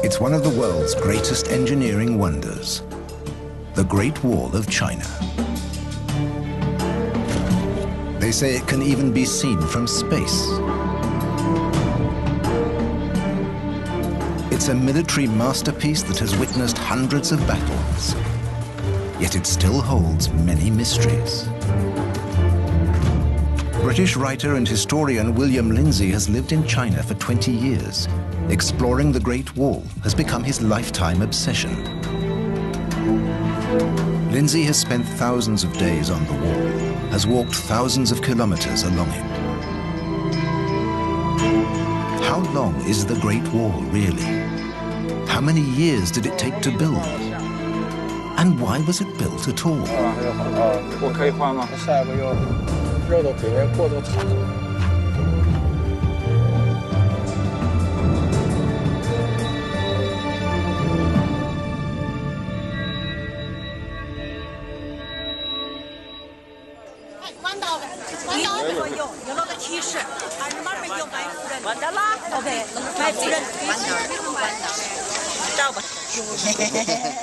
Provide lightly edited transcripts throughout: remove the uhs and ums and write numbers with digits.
It's one of the world's greatest engineering wonders, the Great Wall of China. They say it can even be seen from space. It's a military masterpiece that has witnessed hundreds of battles, yet it still holds many mysteries. British writer and historian William Lindsay has lived in China for 20 years. Exploring the Great Wall has become his lifetime obsession. Lindsay has spent thousands of days on the wall, has walked thousands of kilometers along it. How long is the Great Wall really? How many years did it take to build? And why was it built at all?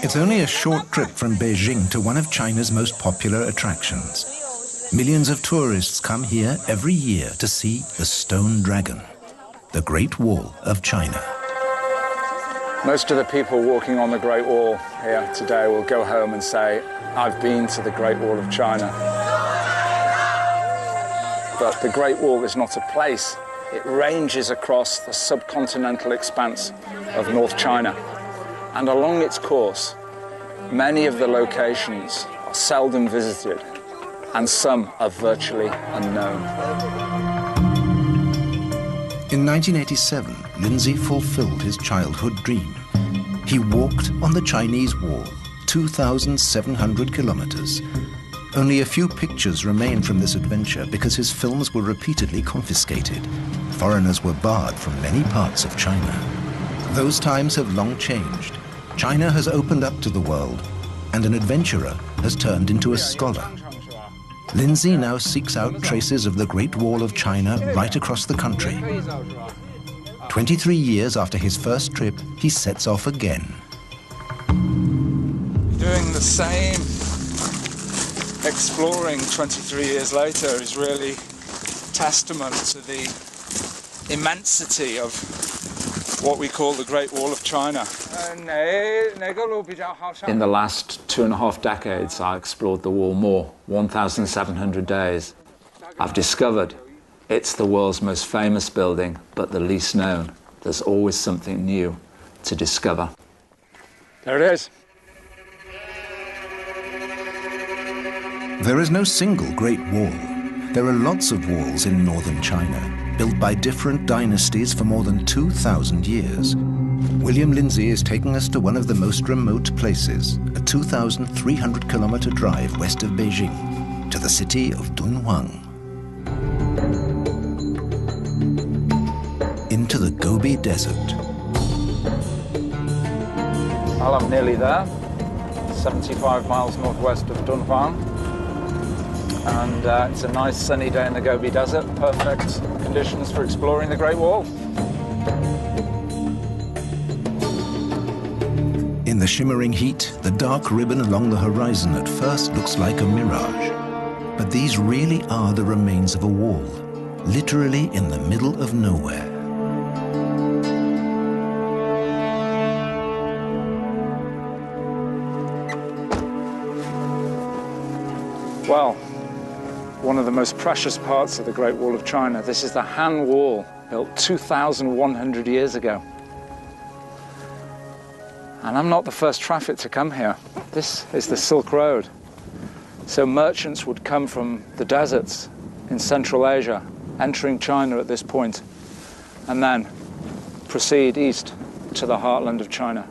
It's only a short trip from Beijing to one of China's most popular attractions. Millions of tourists come here every year to see the Stone Dragon, the Great Wall of China. Most of the people walking on the Great Wall here today will go home and say, I've been to the Great Wall of China. But the Great Wall is not a place. It ranges across the subcontinental expanse of North China. And along its course, many of the locations are seldom visited, and some are virtually unknown. In 1987, Lindsay fulfilled his childhood dream. He walked on the Chinese Wall, 2,700 kilometers. Only a few pictures remain from this adventure because his films were repeatedly confiscated. Foreigners were barred from many parts of China. Those times have long changed. China has opened up to the world, and an adventurer has turned into a scholar. Lindsay now seeks out traces of the Great Wall of China right across the country. 23 years after his first trip, he sets off again. Doing the same exploring 23 years later is really testament to the immensity of what we call the Great Wall of China. In the last 2.5 decades, I explored the wall more, 1,700 days. I've discovered it's the world's most famous building, but the least known. There's always something new to discover. There it is. There is no single Great Wall. There are lots of walls in northern China, built by different dynasties for more than 2,000 years. William Lindsay is taking us to one of the most remote places, a 2,300-kilometer drive west of Beijing, to the city of Dunhuang. Into the Gobi Desert. Well, I'm nearly there, 75 miles northwest of Dunhuang. And it's a nice sunny day in the Gobi Desert, perfect conditions for exploring the Great Wall. In the shimmering heat, the dark ribbon along the horizon at first looks like a mirage. But these really are the remains of a wall, literally in the middle of nowhere. Well, one of the most precious parts of the Great Wall of China. This is the Han Wall, built 2,100 years ago. And I'm not the first traffic to come here. This is the Silk Road. So merchants would come from the deserts in Central Asia, entering China at this point, and then proceed east to the heartland of China.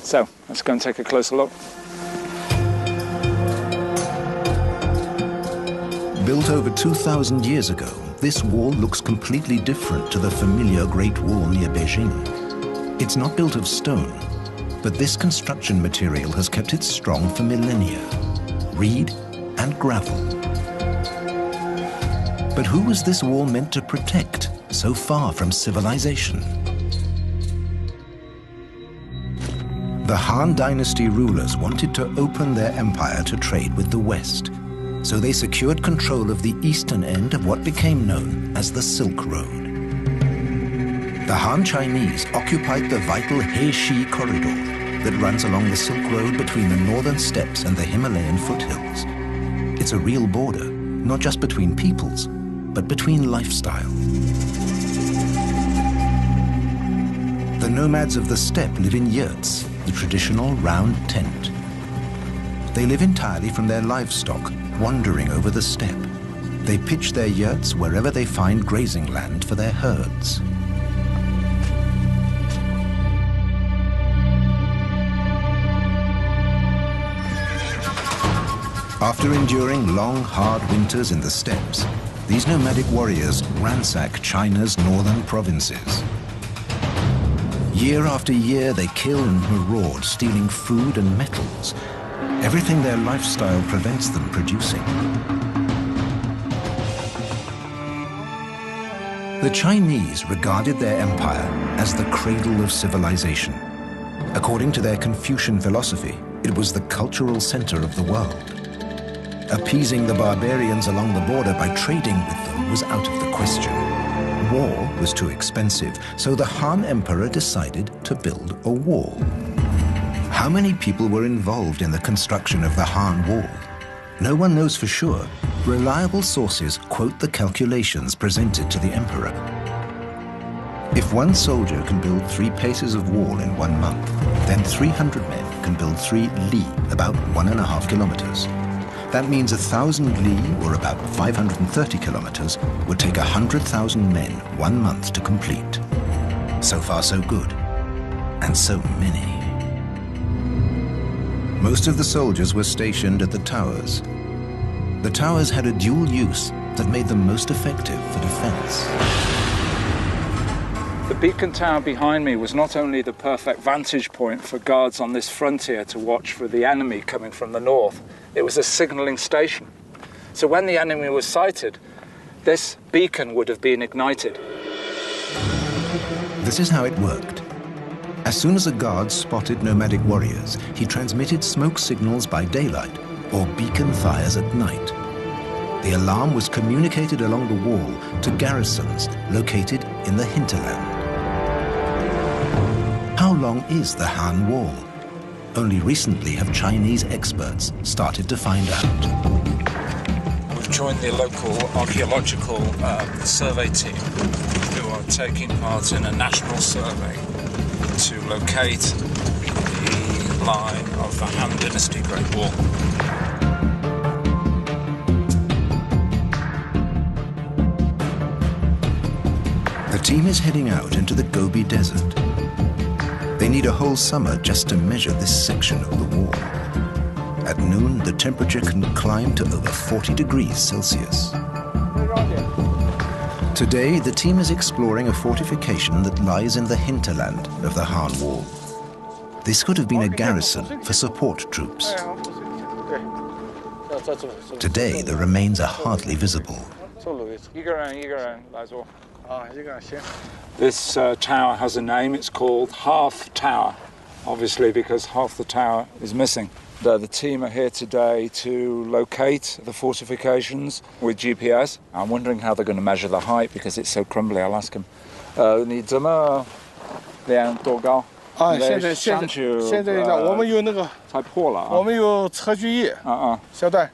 So let's go and take a closer look. Built over 2,000 years ago, this wall looks completely different to the familiar Great Wall near Beijing. It's not built of stone, but this construction material has kept it strong for millennia. Reed and gravel. But who was this wall meant to protect, so far from civilization? The Han Dynasty rulers wanted to open their empire to trade with the West, so they secured control of the eastern end of what became known as the Silk Road. The Han Chinese occupied the vital He-Shi corridor that runs along the Silk Road between the northern steppes and the Himalayan foothills. It's a real border, not just between peoples, but between lifestyle. The nomads of the steppe live in yurts, the traditional round tent. They live entirely from their livestock, wandering over the steppe. They pitch their yurts wherever they find grazing land for their herds. After enduring long, hard winters in the steppes, these nomadic warriors ransack China's northern provinces. Year after year, they kill and maraud, stealing food and metals, everything their lifestyle prevents them producing. The Chinese regarded their empire as the cradle of civilization. According to their Confucian philosophy, it was the cultural center of the world. Appeasing the barbarians along the border by trading with them was out of the question. War was too expensive, so the Han Emperor decided to build a wall. How many people were involved in the construction of the Han Wall? No one knows for sure. Reliable sources quote the calculations presented to the emperor. If one soldier can build 3 paces of wall in 1 month, then 300 men can build 3 li, about 1.5 kilometers. That means 1,000 li, or about 530 kilometers, would take 100,000 men 1 month to complete. So far, so good. And so many. Most of the soldiers were stationed at the towers. The towers had a dual use that made them most effective for defense. The beacon tower behind me was not only the perfect vantage point for guards on this frontier to watch for the enemy coming from the north, it was a signalling station. So when the enemy was sighted, this beacon would have been ignited. This is how it worked. As soon as a guard spotted nomadic warriors, he transmitted smoke signals by daylight or beacon fires at night. The alarm was communicated along the wall to garrisons located in the hinterland. How long is the Han Wall? Only recently have Chinese experts started to find out. We've joined the local archaeological survey team who are taking part in a national survey to locate the line of the Han Dynasty Great Wall. The team is heading out into the Gobi Desert. They need a whole summer just to measure this section of the wall. At noon, the temperature can climb to over 40 degrees Celsius. Today, the team is exploring a fortification that lies in the hinterland of the Han Wall. This could have been a garrison for support troops. Today, the remains are hardly visible. This tower has a name. It's called Half Tower, obviously because half the tower is missing. The team are here today to locate the fortifications with GPS. I'm wondering how they're going to measure the height because it's so crumbly. I'll ask him. 你怎么量多高？现在我们有那个才破了啊！我们有测距仪小段，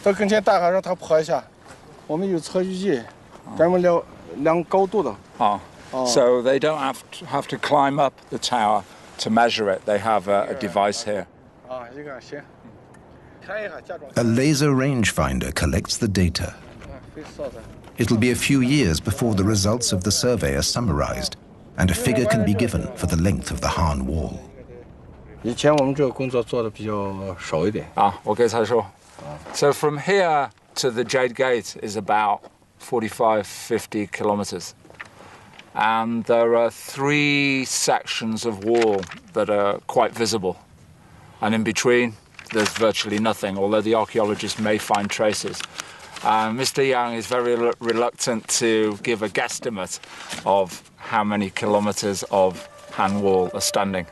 到跟前大喊让他破一下。我们有测距仪，专门量高度的。So they don't have to climb up the tower to measure it. They have a device here. A laser rangefinder collects the data. It'll be a few years before the results of the survey are summarized and a figure can be given for the length of the Han Wall. 以前我们这个工作做的比较少一点。我给他说。So from here to the Jade Gate is about 45-50 kilometers. And there are 3 sections of wall that are quite visible. And in between, there's virtually nothing, although the archaeologists may find traces. Mr. Yang is very reluctant to give a guesstimate of how many kilometers of Han Wall are standing.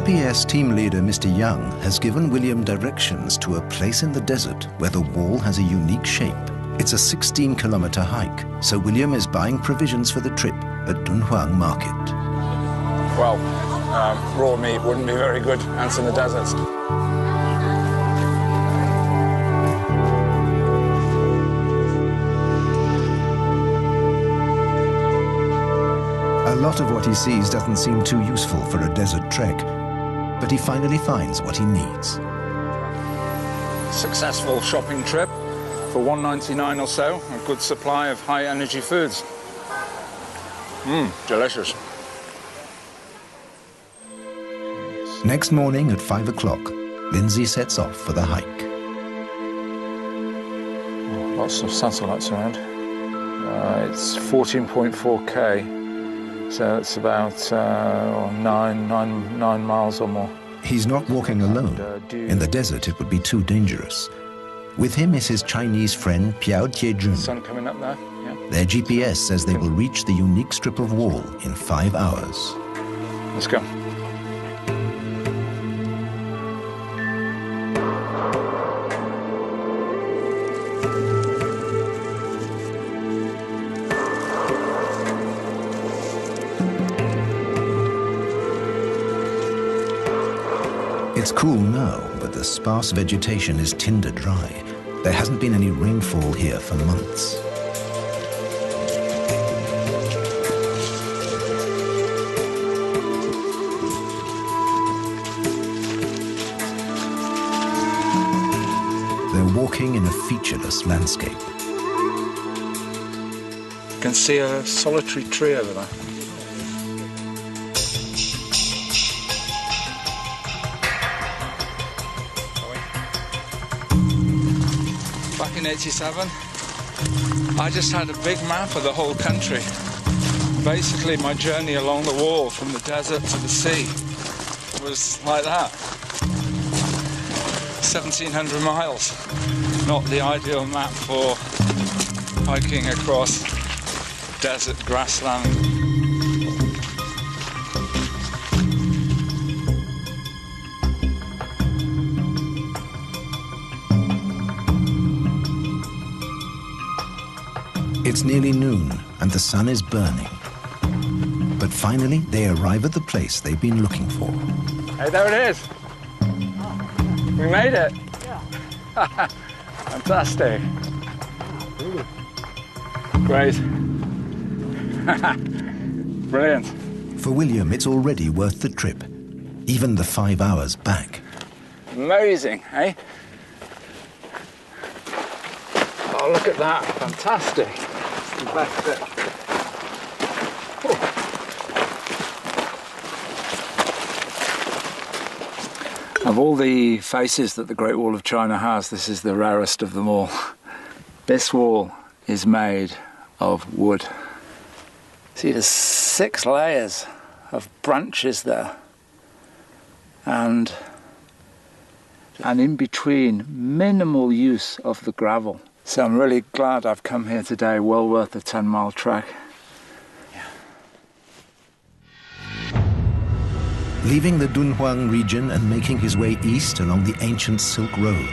GPS team leader Mr. Yang has given William directions to a place in the desert where the wall has a unique shape. It's a 16-kilometer hike, so William is buying provisions for the trip at Dunhuang Market. Well, raw meat wouldn't be very good, and it's in the deserts. A lot of what he sees doesn't seem too useful for a desert trek, but he finally finds what he needs. Successful shopping trip for $1.99 or so, a good supply of high-energy foods. Delicious. Next morning at 5 o'clock, Lindsay sets off for the hike. Lots of satellites around. It's 14.4K. So it's about 9 miles or more. He's not walking alone. In the desert, it would be too dangerous. With him is his Chinese friend, Piao Tiejun. Sun coming up there, yeah. Their GPS says they will reach the unique strip of wall in 5 hours. Let's go. It's cool now, but the sparse vegetation is tinder dry. There hasn't been any rainfall here for months. They're walking in a featureless landscape. You can see a solitary tree over there. Back in '87, I just had a big map of the whole country. Basically, my journey along the wall from the desert to the sea was like that. 1,700 miles. Not the ideal map for hiking across desert grassland. It's nearly noon and the sun is burning. But finally, they arrive at the place they've been looking for. Hey, there it is. We made it. Yeah. Fantastic. Great. Brilliant. For William, it's already worth the trip, even the 5 hours back. Amazing, eh? Oh, look at that. Fantastic. The best bit. Of all the faces that the Great Wall of China has, this is the rarest of them all. This wall is made of wood. See, there's 6 layers of branches there. And in between, minimal use of the gravel. So I'm really glad I've come here today, well worth the 10-mile trek. Leaving the Dunhuang region and making his way east along the ancient Silk Road,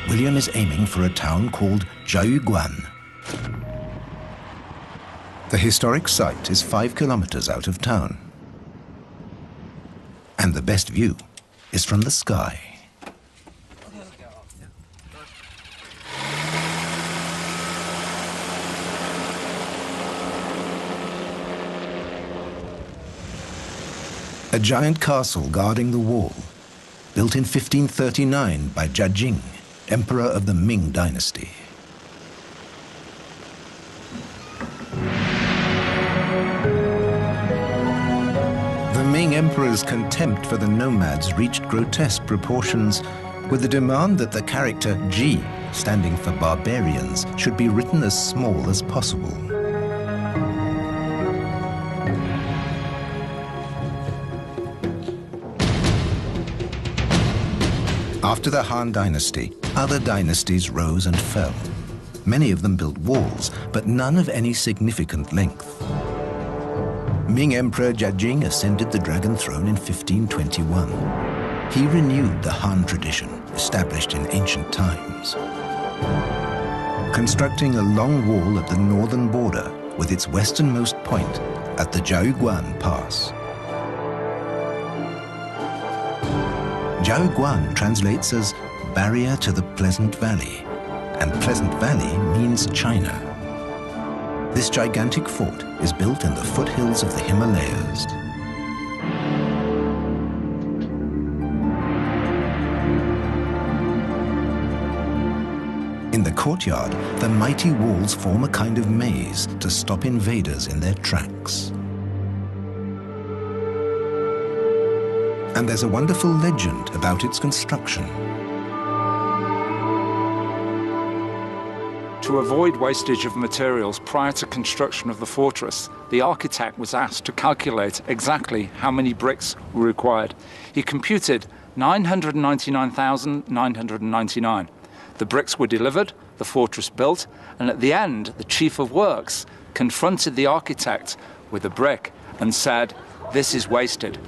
William is aiming for a town called Jiayuguan. The historic site is 5 kilometers out of town. And the best view is from the sky. A giant castle guarding the wall, built in 1539 by Jurchen, emperor of the Ming dynasty. The Ming emperor's contempt for the nomads reached grotesque proportions, with the demand that the character Ji, standing for barbarians, should be written as small as possible. After the Han dynasty, other dynasties rose and fell. Many of them built walls, but none of any significant length. Ming Emperor Jia ascended the dragon throne in 1521. He renewed the Han tradition established in ancient times, constructing a long wall at the northern border with its westernmost point at the Jiaoguan Pass. Jiaoguan translates as barrier to the Pleasant Valley, and Pleasant Valley means China. This gigantic fort is built in the foothills of the Himalayas. In the courtyard, the mighty walls form a kind of maze to stop invaders in their tracks. And there's a wonderful legend about its construction. To avoid wastage of materials prior to construction of the fortress, the architect was asked to calculate exactly how many bricks were required. He computed 999,999. The bricks were delivered, the fortress built, and at the end, the chief of works confronted the architect with a brick and said, "This is wasted."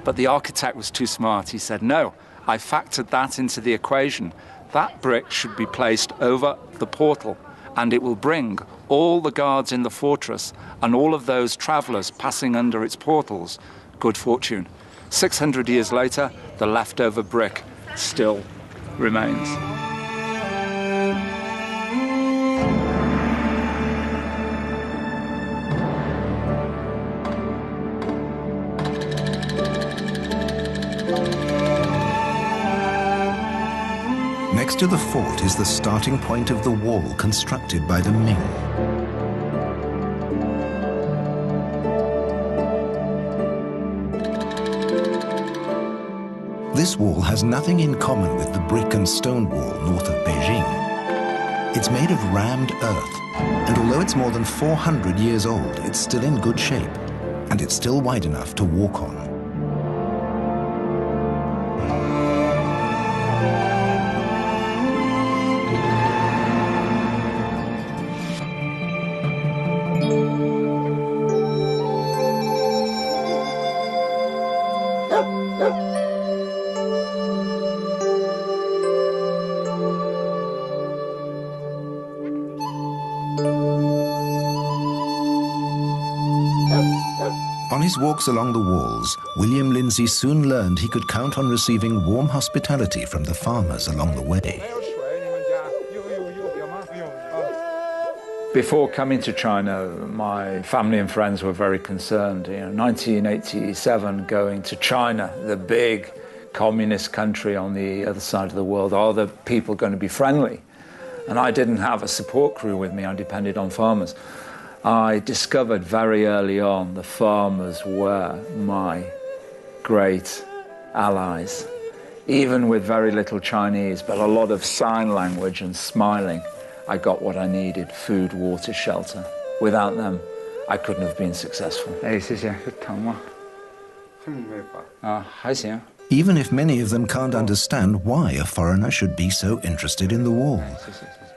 But the architect was too smart. He said, "No, I factored that into the equation. That brick should be placed over the portal, and it will bring all the guards in the fortress and all of those travelers passing under its portals good fortune." 600 years later, the leftover brick still remains. Next to the fort is the starting point of the wall constructed by the Ming. This wall has nothing in common with the brick and stone wall north of Beijing. It's made of rammed earth, and although it's more than 400 years old, it's still in good shape, and it's still wide enough to walk on. On his walks along the walls, William Lindsay soon learned he could count on receiving warm hospitality from the farmers along the way. Before coming to China, my family and friends were very concerned. 1987, going to China, the big communist country on the other side of the world, are the people going to be friendly? And I didn't have a support crew with me, I depended on farmers. I discovered very early on the farmers were my great allies, even with very little Chinese, but a lot of sign language and smiling. I got what I needed: food, water, shelter. Without them, I couldn't have been successful. Even if many of them can't understand why a foreigner should be so interested in the wall.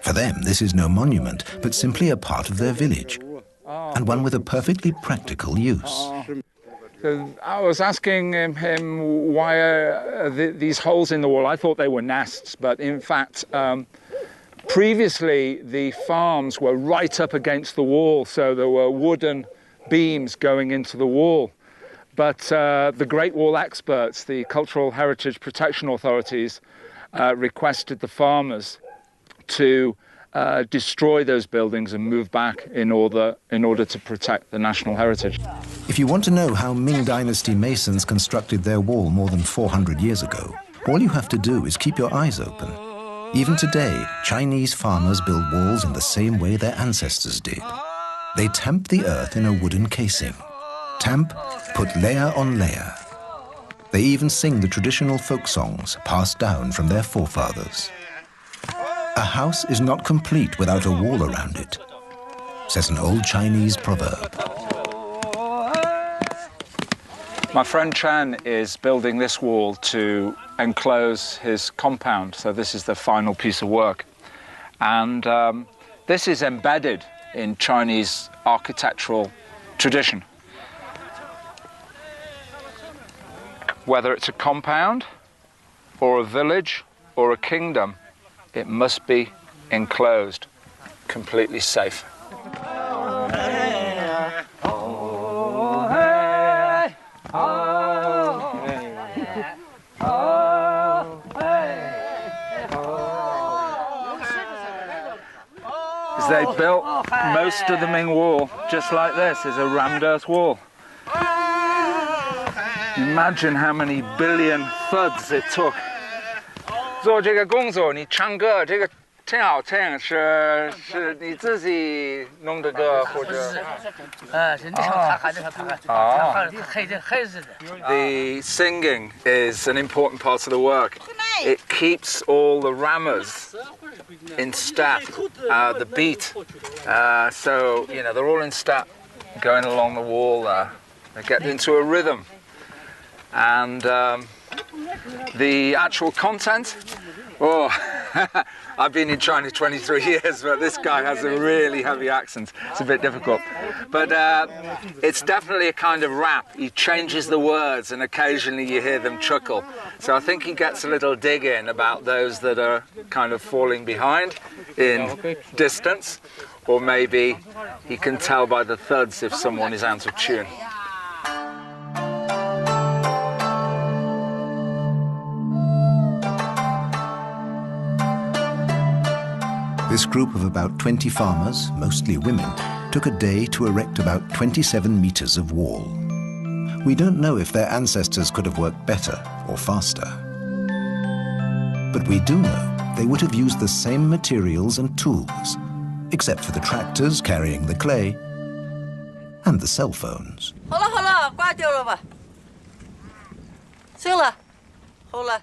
For them, this is no monument, but simply a part of their village, and one with a perfectly practical use. I was asking him why these holes in the wall. I thought they were nests, but in fact, previously the farms were right up against the wall, so there were wooden beams going into the wall. But the Great Wall experts, the Cultural Heritage Protection Authorities, requested the farmers to destroy those buildings and move back in order to protect the national heritage. If you want to know how Ming Dynasty masons constructed their wall more than 400 years ago, all you have to do is keep your eyes open. Even today, Chinese farmers build walls in the same way their ancestors did. They tamp the earth in a wooden casing. Tamp, put layer on layer. They even sing the traditional folk songs passed down from their forefathers. A house is not complete without a wall around it, says an old Chinese proverb. My friend Chen is building this wall to enclose his compound, so this is the final piece of work. And this is embedded in Chinese architectural tradition. Whether it's a compound or a village or a kingdom, it must be enclosed, completely safe. They built most of the Ming wall just like this, is a rammed earth wall. Imagine how many billion thuds it took. 做这个工作，你唱歌这个挺好听，是你自己弄的歌或者？是你唱他喊，The singing is an important part of the work. It keeps all the rammers in step, the beat. So, you know, they're all in step going along the wall there. They get into a rhythm. And the actual content, oh, I've been in China 23 years, but this guy has a really heavy accent. It's a bit difficult. But it's definitely a kind of rap. He changes the words and occasionally you hear them chuckle. So I think he gets a little dig in about those that are kind of falling behind in distance, or maybe he can tell by the thuds if someone is out of tune. This group of about 20 farmers, mostly women, took a day to erect about 27 meters of wall. We don't know if their ancestors could have worked better or faster. But we do know they would have used the same materials and tools, except for the tractors carrying the clay and the cell phones. 好了，挂掉了吧。行了，好了。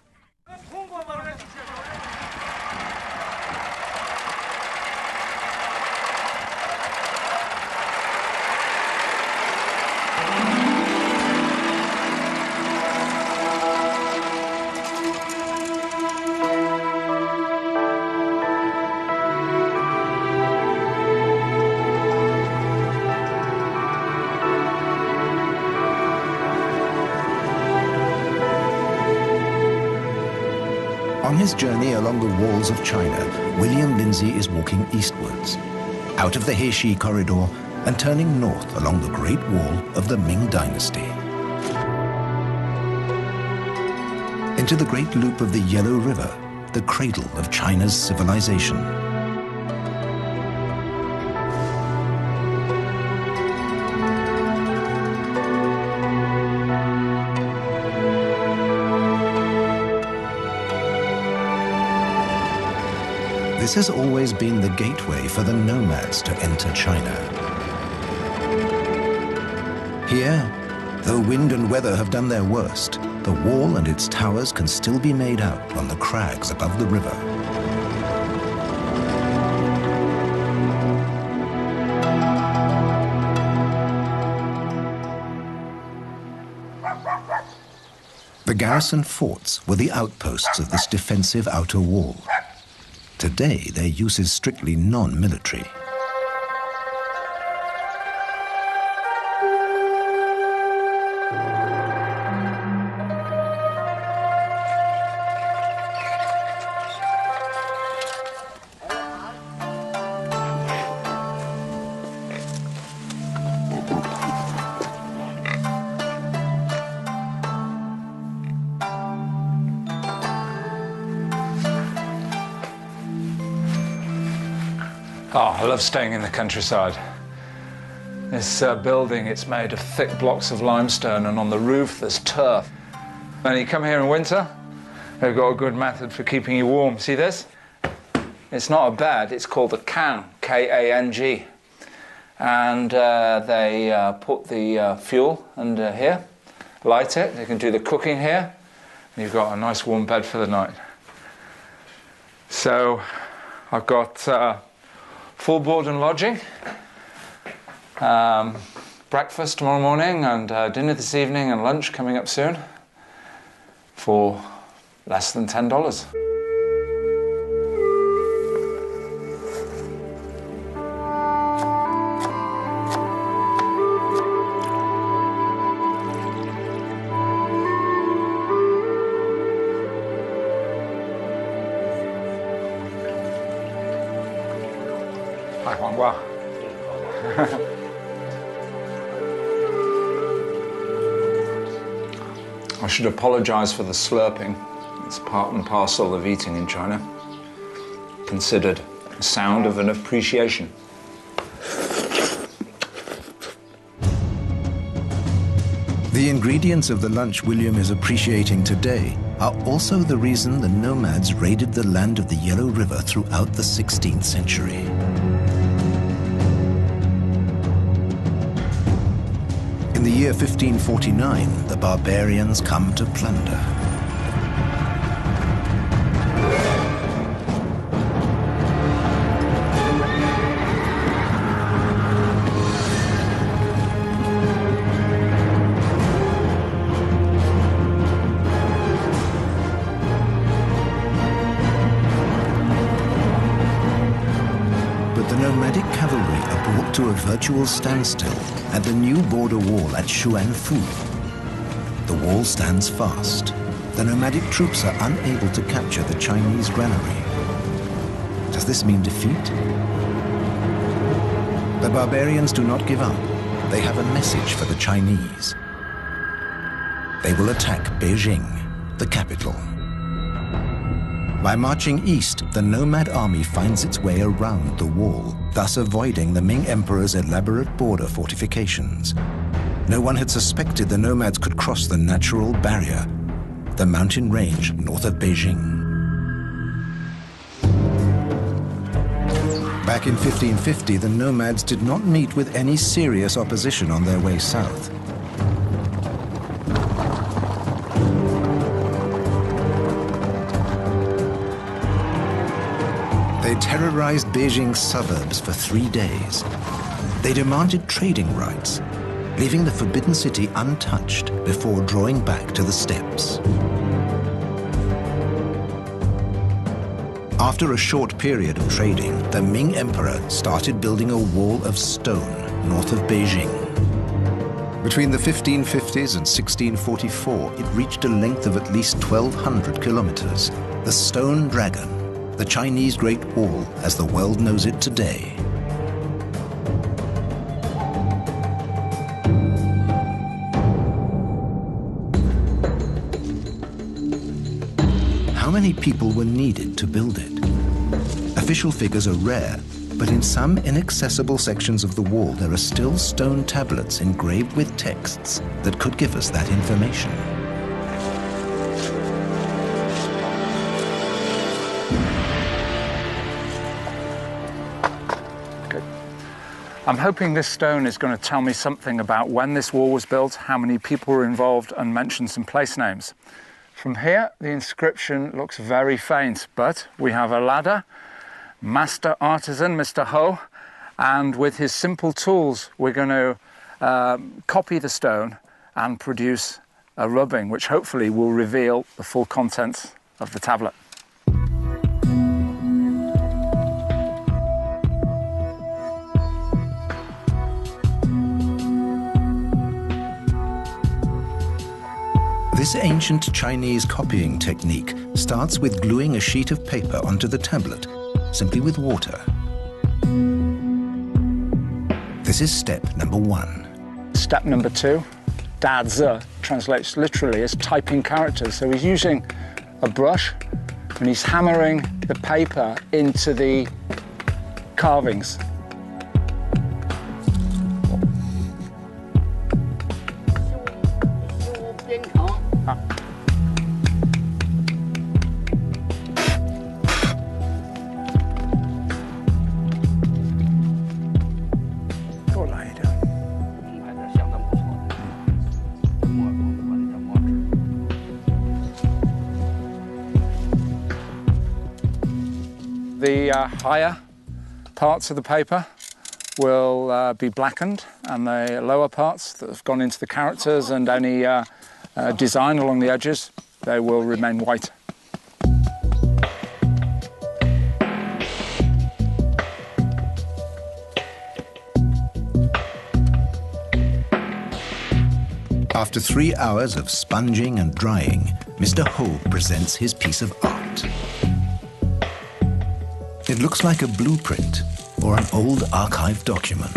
On his journey along the walls of China, William Lindsay is walking eastwards, out of the Heishi corridor and turning north along the Great Wall of the Ming Dynasty. Into the Great Loop of the Yellow River, the cradle of China's civilization. This has always been the gateway for the nomads to enter China. Here, though wind and weather have done their worst, the wall and its towers can still be made out on the crags above the river. The garrison forts were the outposts of this defensive outer wall. Today, their use is strictly non-military. Oh, I love staying in the countryside. This building, it's made of thick blocks of limestone, and on the roof there's turf. And you come here in winter, they've got a good method for keeping you warm. See this? It's not a bed, it's called a Kang, K-A-N-G. And they put the fuel under here, light it, they can do the cooking here, and you've got a nice warm bed for the night. So I've got full board and lodging, breakfast tomorrow morning and dinner this evening and lunch coming up soon for less than $10. I should apologize for the slurping. It's part and parcel of eating in China, considered a sound of an appreciation. The ingredients of the lunch William is appreciating today are also the reason the nomads raided the land of the Yellow River throughout the 16th century. In the year 1549, the barbarians come to plunder. To a virtual standstill at the new border wall at Xuanfu. The wall stands fast. The nomadic troops are unable to capture the Chinese granary. Does this mean defeat? The barbarians do not give up. They have a message for the Chinese. They will attack Beijing, the capital. By marching east, the nomad army finds its way around the wall, thus avoiding the Ming Emperor's elaborate border fortifications. No one had suspected the nomads could cross the natural barrier, the mountain range north of Beijing. Back in 1550, the nomads did not meet with any serious opposition on their way south. They terrorized Beijing's suburbs for 3 days. They demanded trading rights, leaving the Forbidden City untouched before drawing back to the steppes. After a short period of trading, the Ming Emperor started building a wall of stone north of Beijing. Between the 1550s and 1644, it reached a length of at least 1,200 kilometers. The Stone Dragon, the Chinese Great Wall as the world knows it today. How many people were needed to build it? Official figures are rare, but in some inaccessible sections of the wall there are still stone tablets engraved with texts that could give us that information. I'm hoping this stone is going to tell me something about when this wall was built, how many people were involved, and mention some place names. From here, the inscription looks very faint, but we have a ladder, master artisan, Mr. Ho, and with his simple tools, we're going to copy the stone and produce a rubbing, which hopefully will reveal the full contents of the tablet. This ancient Chinese copying technique starts with gluing a sheet of paper onto the tablet, simply with water. This is step number 1. Step number 2, dazi, translates literally as typing characters. So he's using a brush and he's hammering the paper into the carvings. The higher parts of the paper will be blackened, and the lower parts that have gone into the characters and any design along the edges, they will remain white. After 3 hours of sponging and drying, Mr. Ho presents his piece of art. It looks like a blueprint, or an old archive document.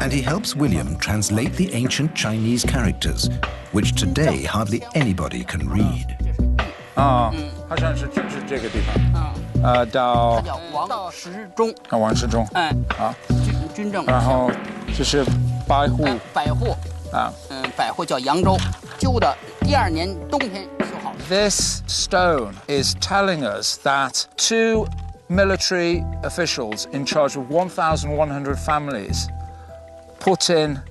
And he helps William translate the ancient Chinese characters, which today hardly anybody can read. 好像是就是这个地方，到它叫王时中，王世忠，好，军政，然后这是百户，百户，百户叫扬州，旧的第2年冬天修好。This stone is telling us that 2 military officials in charge of 1,100 families put in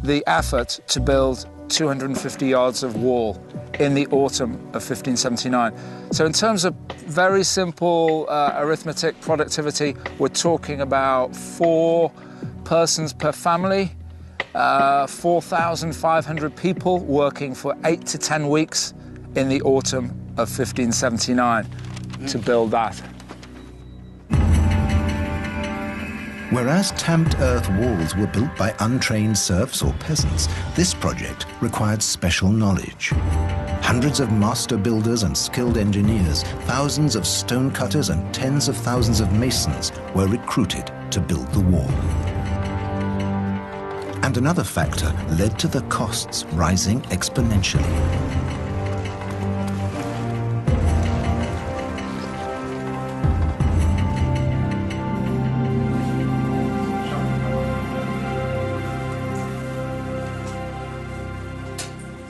the effort to build 250 yards of wall in the autumn of 1579. So in terms of very simple arithmetic productivity, we're talking about 4 persons per family, 4,500 people working for 8 to 10 weeks in the autumn of 1579 to build that. Whereas tamped earth walls were built by untrained serfs or peasants, this project required special knowledge. Hundreds of master builders and skilled engineers, thousands of stone cutters and tens of thousands of masons were recruited to build the wall. And another factor led to the costs rising exponentially.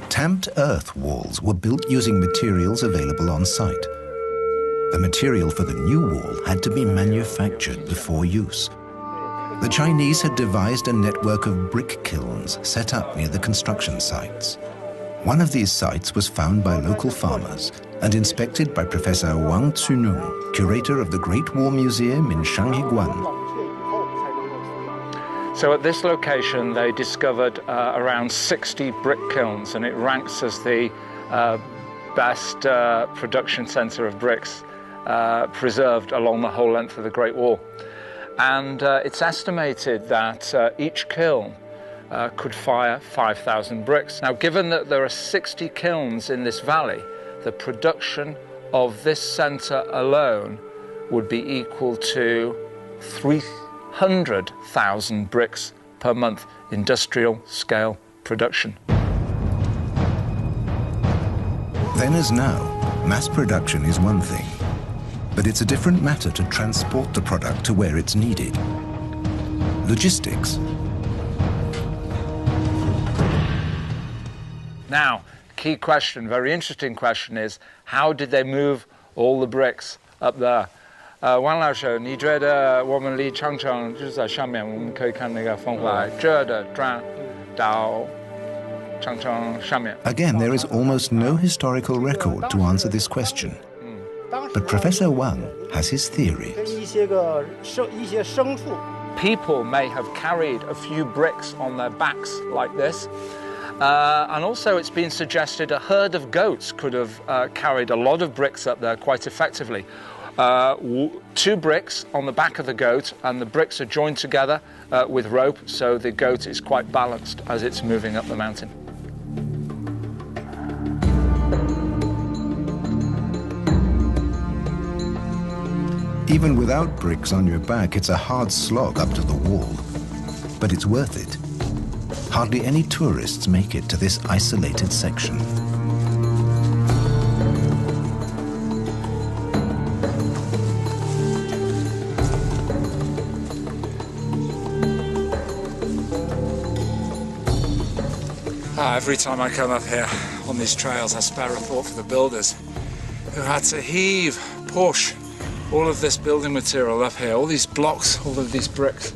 Tamped earth walls were built using materials available on site. The material for the new wall had to be manufactured before use. The Chinese had devised a network of brick kilns set up near the construction sites. One of these sites was found by local farmers and inspected by Professor Wang Cunong, curator of the Great War Museum in Shanghai. So at this location, they discovered around 60 brick kilns, and it ranks as the best production center of bricks preserved along the whole length of the Great Wall. And it's estimated that each kiln could fire 5,000 bricks. Now, given that there are 60 kilns in this valley, the production of this center alone would be equal to 300,000 bricks per month, industrial scale production. Then as now, mass production is one thing, but it's a different matter to transport the product to where it's needed. Logistics. Now, key question, very interesting question is, how did they move all the bricks up there? 王老师，你觉得我们离长城就是在上面，我们可以看那个烽火这的转到长城上面。 Again, there is almost no historical record to answer this question. But Professor Wang has his theories. People may have carried a few bricks on their backs like this. And also it's been suggested a herd of goats could have carried a lot of bricks up there quite effectively. 2 bricks on the back of the goat, and the bricks are joined together with rope, so the goat is quite balanced as it's moving up the mountain. Even without bricks on your back, it's a hard slog up to the wall. But it's worth it. Hardly any tourists make it to this isolated section. Every time I come up here on these trails, I spare a thought for the builders who had to heave, push all of this building material up here, all these blocks, all of these bricks.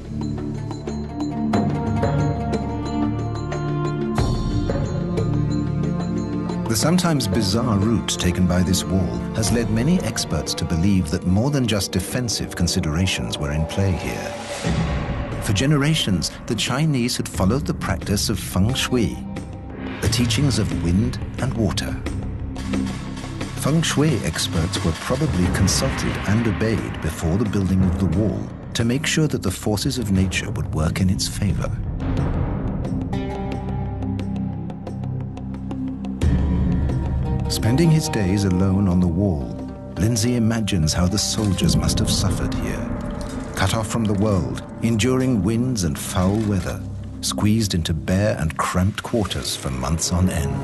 The sometimes bizarre route taken by this wall has led many experts to believe that more than just defensive considerations were in play here. For generations, the Chinese had followed the practice of feng shui, the teachings of wind and water. Feng shui experts were probably consulted and obeyed before the building of the wall to make sure that the forces of nature would work in its favor. Spending his days alone on the wall, Lindsay imagines how the soldiers must have suffered here. Cut off from the world, enduring winds and foul weather, squeezed into bare and cramped quarters for months on end.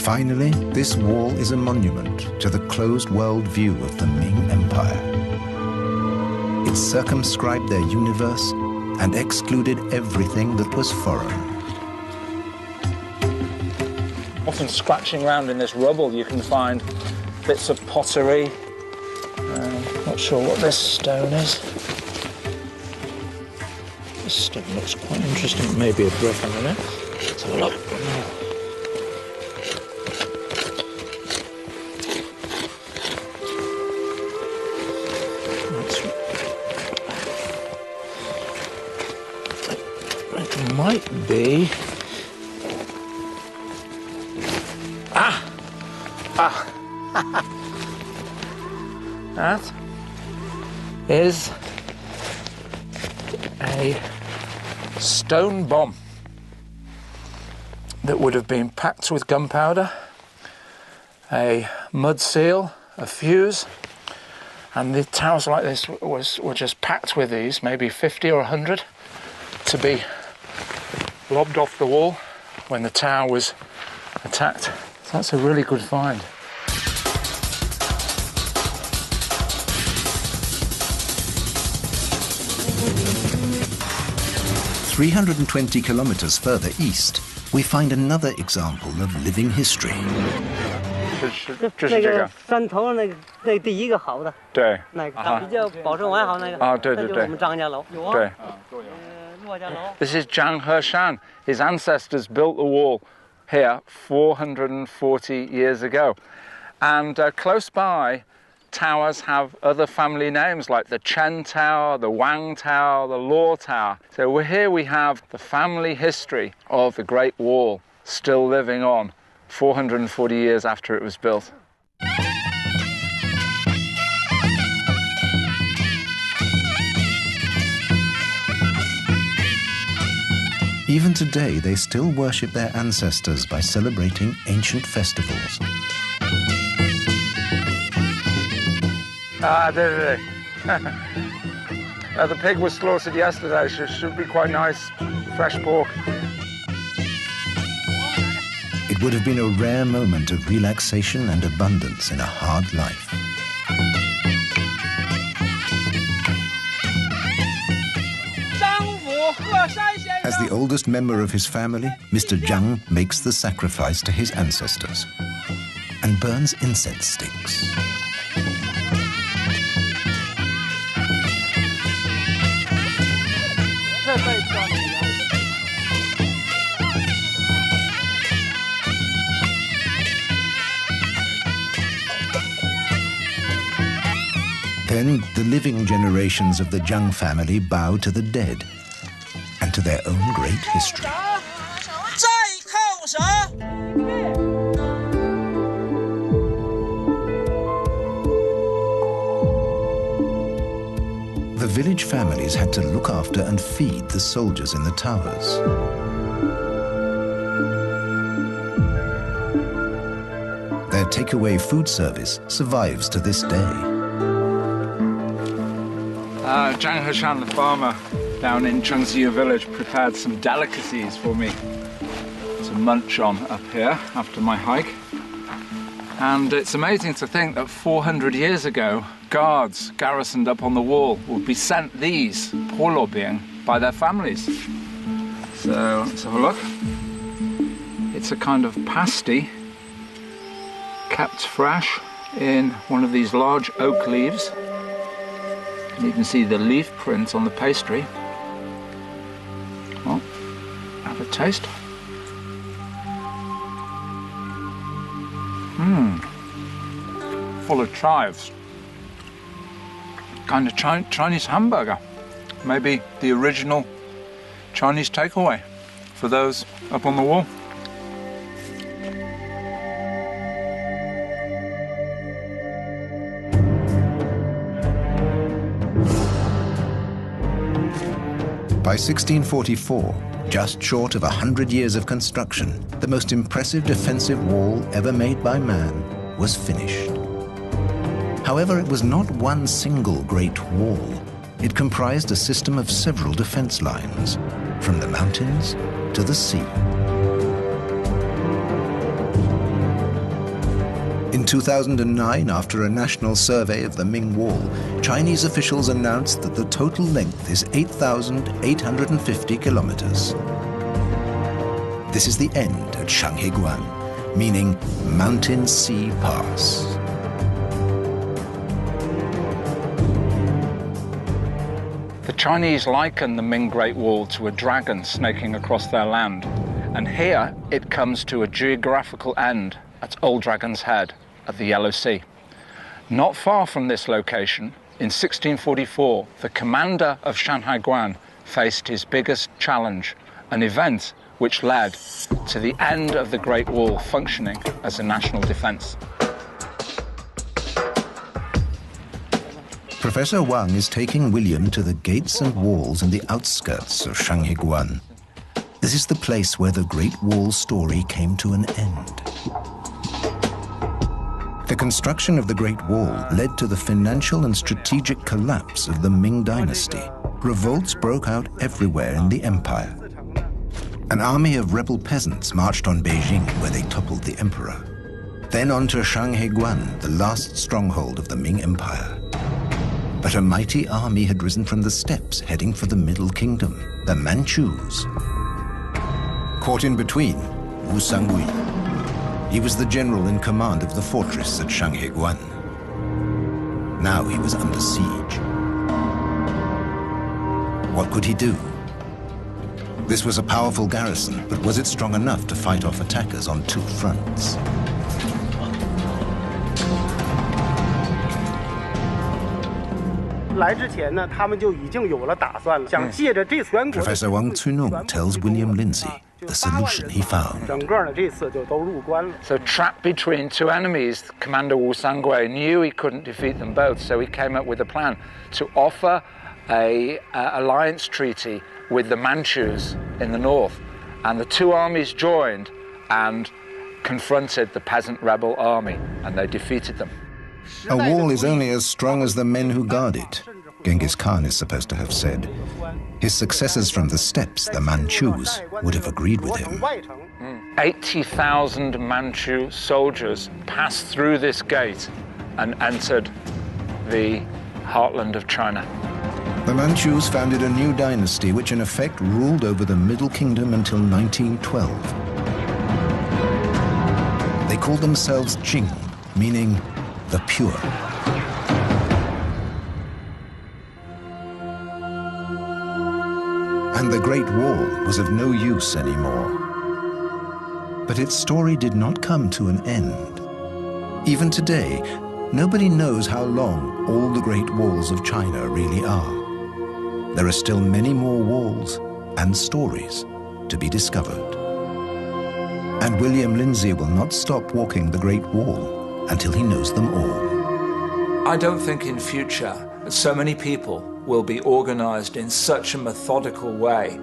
Finally, this wall is a monument to the closed world view of the Ming Empire. It circumscribed their universe and excluded everything that was foreign. Often scratching around in this rubble, you can find bits of pottery. Not sure what this stone is. This stone looks quite interesting. Maybe a brick, I don't know. Let's have a look. Might be. That is a stone bomb that would have been packed with gunpowder, a mud seal, a fuse, and the towers like this were just packed with these, maybe 50 or 100, to be lobbed off the wall when the tower was attacked. So that's a really good find. "320 kilometers further east, we find another example of living history. 那个山头那个第一个好的，对，那个比较保证完好那个。啊，对对对，那就是我们张家楼。对。This is Zhang Heshan. His ancestors built the wall here 440 years ago. And close by, towers have other family names like the Chen Tower, the Wang Tower, the Luo Tower. So here we have the family history of the Great Wall still living on 440 years after it was built. Even today, they still worship their ancestors by celebrating ancient festivals. The pig was slaughtered yesterday, so it should be quite nice, fresh pork. It would have been a rare moment of relaxation and abundance in a hard life. As the oldest member of his family, Mr. Zhang makes the sacrifice to his ancestors and burns incense sticks. Then the living generations of the Zhang family bow to the dead and to their own great history. The village families had to look after and feed the soldiers in the towers. Their takeaway food service survives to this day. Zhang Heshan, the farmer down in Chengxiu village, prepared some delicacies for me to munch on up here after my hike. And it's amazing to think that 400 years ago, guards garrisoned up on the wall would be sent these polobiang by their families. So let's have a look. It's a kind of pasty kept fresh in one of these large oak leaves. You can see the leaf print on the pastry. Well, have a taste. Full of chives. Kind of Chinese hamburger. Maybe the original Chinese takeaway for those up on the wall. By 1644, just short of 100 years of construction, the most impressive defensive wall ever made by man was finished. However, it was not one single great wall. It comprised a system of several defense lines, from the mountains to the sea. In 2009, after a national survey of the Ming Wall, Chinese officials announced that the total length is 8,850 kilometers. This is the end at Shanhaiguan, meaning Mountain Sea Pass. The Chinese liken the Ming Great Wall to a dragon snaking across their land, and here it comes to a geographical end at Old Dragon's Head at the Yellow Sea. Not far from this location, in 1644, the commander of Shanhaiguan faced his biggest challenge, an event which led to the end of the Great Wall functioning as a national defense. Professor Wang is taking William to the gates and walls in the outskirts of Shanhaiguan. This is the place where the Great Wall story came to an end. The construction of the Great Wall led to the financial and strategic collapse of the Ming dynasty. Revolts broke out everywhere in the empire. An army of rebel peasants marched on Beijing, where they toppled the emperor. Then on to Shanhaiguan, the last stronghold of the Ming Empire. But a mighty army had risen from the steppes, heading for the Middle Kingdom, the Manchus. Caught in between, Wu Sangui. He was the general in command of the fortress at Shanhaiguan. Now he was under siege. What could he do? This was a powerful garrison, but was it strong enough to fight off attackers on two fronts? Professor Wang Cunong tells William Lindsay the solution he found. So trapped between two enemies, Commander Wu Sangui knew he couldn't defeat them both, so he came up with a plan to offer an alliance treaty with the Manchus in the north. And the two armies joined and confronted the peasant rebel army, and they defeated them. A wall is only as strong as the men who guard it, Genghis Khan is supposed to have said. His successors from the steppes, the Manchus, would have agreed with him. 80,000 Manchu soldiers passed through this gate and entered the heartland of China. The Manchus founded a new dynasty which in effect ruled over the Middle Kingdom until 1912. They called themselves Qing, meaning the pure. And the Great Wall was of no use anymore. But its story did not come to an end. Even today, nobody knows how long all the Great Walls of China really are. There are still many more walls and stories to be discovered. And William Lindsay will not stop walking the Great Wall until he knows them all. I don't think in future so many people will be organized in such a methodical way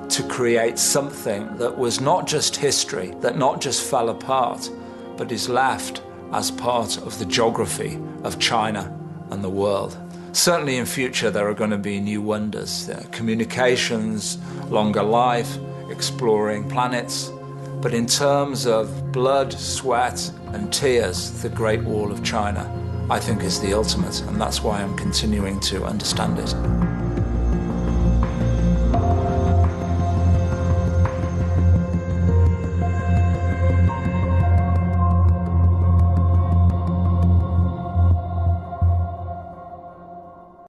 to create something that was not just history, that not just fell apart, but is left as part of the geography of China and the world. Certainly in future there are going to be new wonders, communications, longer life, exploring planets. But in terms of blood, sweat and tears, the Great Wall of China, I think is the ultimate, and that's why I'm continuing to understand it.